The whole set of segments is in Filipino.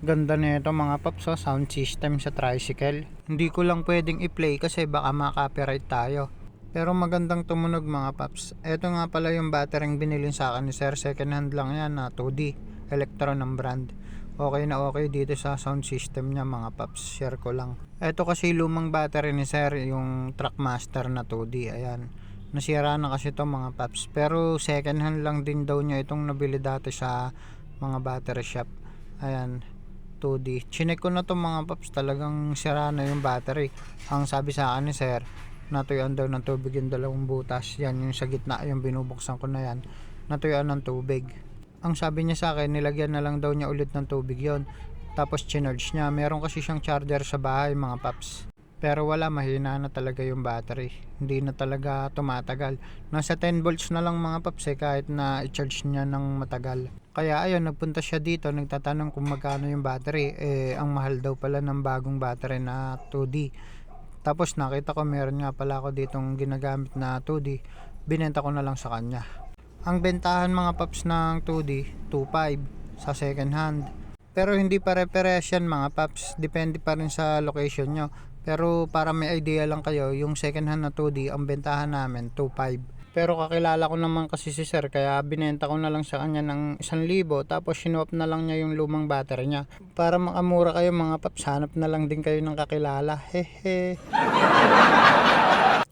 Ganda nito mga paps, oh, sound system sa tricycle. Hindi ko lang pwedeng i-play kasi baka ma-copyright tayo. Pero magandang tumunog mga paps. Ito nga pala yung battery binili sa akin ni sir. Second hand lang yan na 2D. Electron ng brand. Okay na okay dito sa sound system niya mga paps. Share ko lang. Ito kasi lumang battery ni sir. Yung Trackmaster na 2D. Ayan. Nasira na kasi to mga paps. Pero second hand lang din daw niya itong nabili dati sa mga battery shop. Ayan. 2D. Chinek ko na to mga paps, talagang sira na yung battery. Ang sabi sa akin ni sir, natuyuan daw ng tubig yung dalawang butas. Yan yung sa gitna, yung binubuksan ko na yan. Natuyuan ng tubig. Ang sabi niya sa akin, nilagyan na lang daw niya ulit ng tubig yon. Tapos chinarge niya. Meron kasi siyang charger sa bahay mga paps. Pero wala, mahina na talaga yung battery. Hindi na talaga tumatagal. Nasa 10 volts na lang mga paps kahit na i-charge niya ng matagal. Kaya ayun, nagpunta siya dito, nagtatanong kung magkano yung battery. Ang mahal daw pala ng bagong battery na 2D. Tapos nakita ko meron nga pala ako ditong ginagamit na 2D. Binenta ko na lang sa kanya. Ang bentahan mga paps ng 2D, 2.5 sa second hand. Pero hindi pare-parehas yan mga paps. Depende pa rin sa location nyo. Pero para may idea lang kayo, yung second hand na 2D, ang bentahan namin 2.5. Pero kakilala ko naman kasi si sir, kaya binenta ko na lang sa kanya ng 1,000. Tapos sinwap na lang niya yung lumang battery niya. Para makamura kayo mga paps, hanap na lang din kayo ng kakilala. Hehe.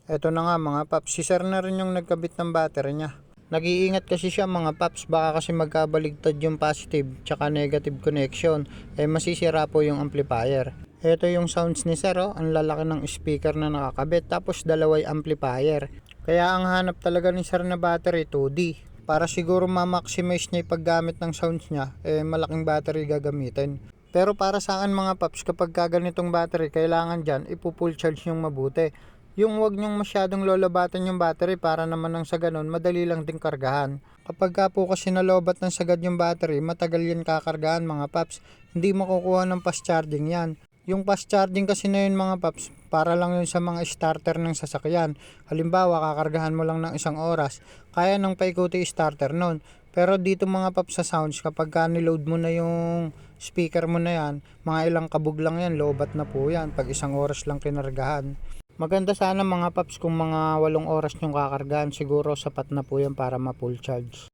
Eto na nga mga paps, si sir na rin yung nagkabit ng battery niya. Nag-iingat kasi siya mga paps, baka kasi magkabaligtad yung positive tsaka negative connection, masisira po yung amplifier. Ito yung sounds ni sir, ang lalaki ng speaker na nakakabit, tapos dalaway amplifier. Kaya ang hanap talaga ni sir na battery 2D. Para siguro ma-maximize niya yung paggamit ng sounds niya, malaking battery gagamitin. Pero para sa akin mga paps, kapag ganitong battery, kailangan dyan ipo-full charge yung mabuti. Yung wag nyong masyadong lolobatan yung battery para naman nang sa ganun madali lang din kargahan. Kapag ka po kasi nalobat ng sagad yung battery, matagal yan kakargahan mga paps. Hindi makukuha ng fast charging yan. Yung fast charging kasi na yun mga paps, para lang yun sa mga starter ng sasakyan. Halimbawa, kakargahan mo lang ng 1 oras, kaya nang paikuti starter nun. Pero dito mga paps sa sounds, kapag ka niload mo na yung speaker mo na yan, mga ilang kabog lang yan, lobat na po yan pag 1 oras lang kinargahan. Maganda sana mga paps kung mga 8 oras yung kakargahan, siguro sapat na po yan para ma full charge.